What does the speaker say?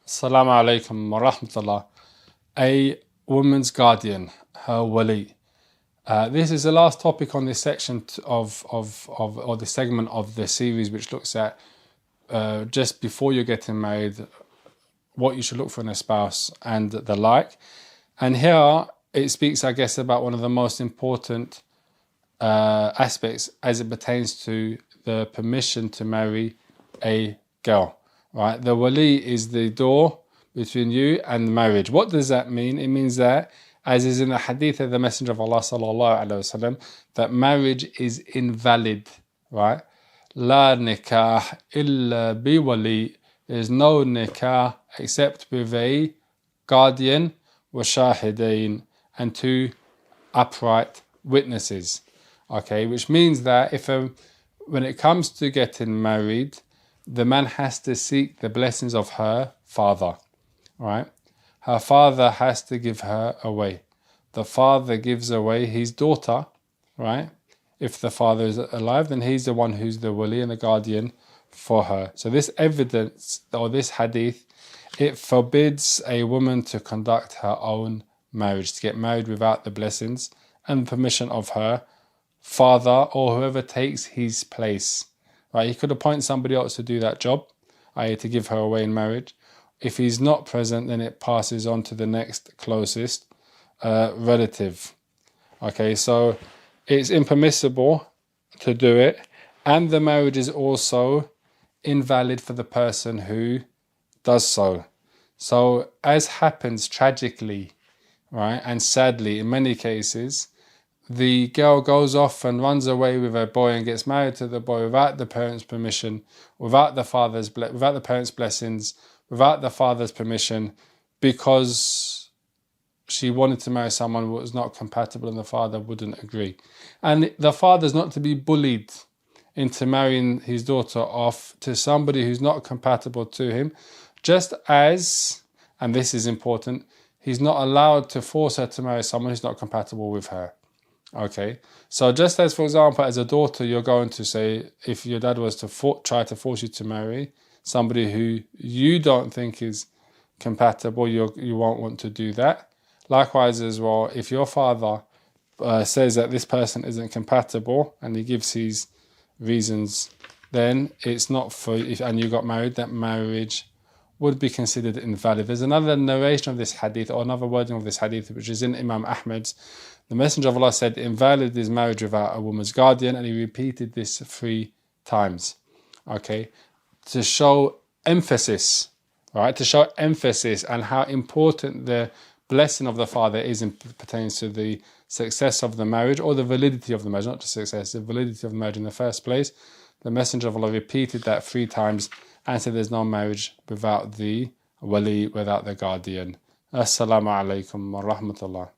Assalamu alaikum wa rahmatullah. A woman's guardian, her wali. This is the last topic on this section or the segment of the series, which looks at just before you're getting married, what you should look for in a spouse and the like. And here it speaks, I guess, about one of the most important aspects as it pertains to the permission to marry a girl. Right, the wali is the door between you and marriage. What does that mean? It means that, as is in the hadith of the Messenger of Allah sallallahu alaihi wasallam, that marriage is invalid. Right? La nikah illa bi wali. There's no nikah except with a guardian, wa shahidain, and two upright witnesses. Okay, which means that when it comes to getting married, the man has to seek the blessings of her father, right? Her father has to give her away. The father gives away his daughter, right? If the father is alive, then he's the one who's the wali and the guardian for her. So this evidence, or this hadith, it forbids a woman to conduct her own marriage, to get married without the blessings and permission of her father or whoever takes his place. Right, he could appoint somebody else to do that job, i.e. to give her away in marriage. If he's not present, then it passes on to the next closest relative. Okay, so it's impermissible to do it, and the marriage is also invalid for the person who does so. So, as happens tragically, right, and sadly in many cases, the girl goes off and runs away with a boy and gets married to the boy without the parents' permission, without the parents' blessings, without the father's permission, because she wanted to marry someone who was not compatible and the father wouldn't agree. And the father's not to be bullied into marrying his daughter off to somebody who's not compatible to him, just as, and this is important, he's not allowed to force her to marry someone who's not compatible with her. Okay, so just as, for example, as a daughter, you're going to say, if your dad was to try to force you to marry somebody who you don't think is compatible, you won't want to do that. Likewise as well, if your father says that this person isn't compatible and he gives his reasons, then it's not for, and you got married, that marriage would be considered invalid. There's another narration of this hadith, or another wording of this hadith, which is in Imam Ahmad's. The Messenger of Allah said, invalid is marriage without a woman's guardian, and he repeated this 3 times. Okay, to show emphasis, right? To show emphasis and how important the blessing of the father is in pertains to the success of the marriage, or the validity of the marriage, not just success, the validity of the marriage in the first place. The Messenger of Allah repeated that 3 times and said there's no marriage without the wali, without the guardian. Assalamu alaikum wa rahmatullah.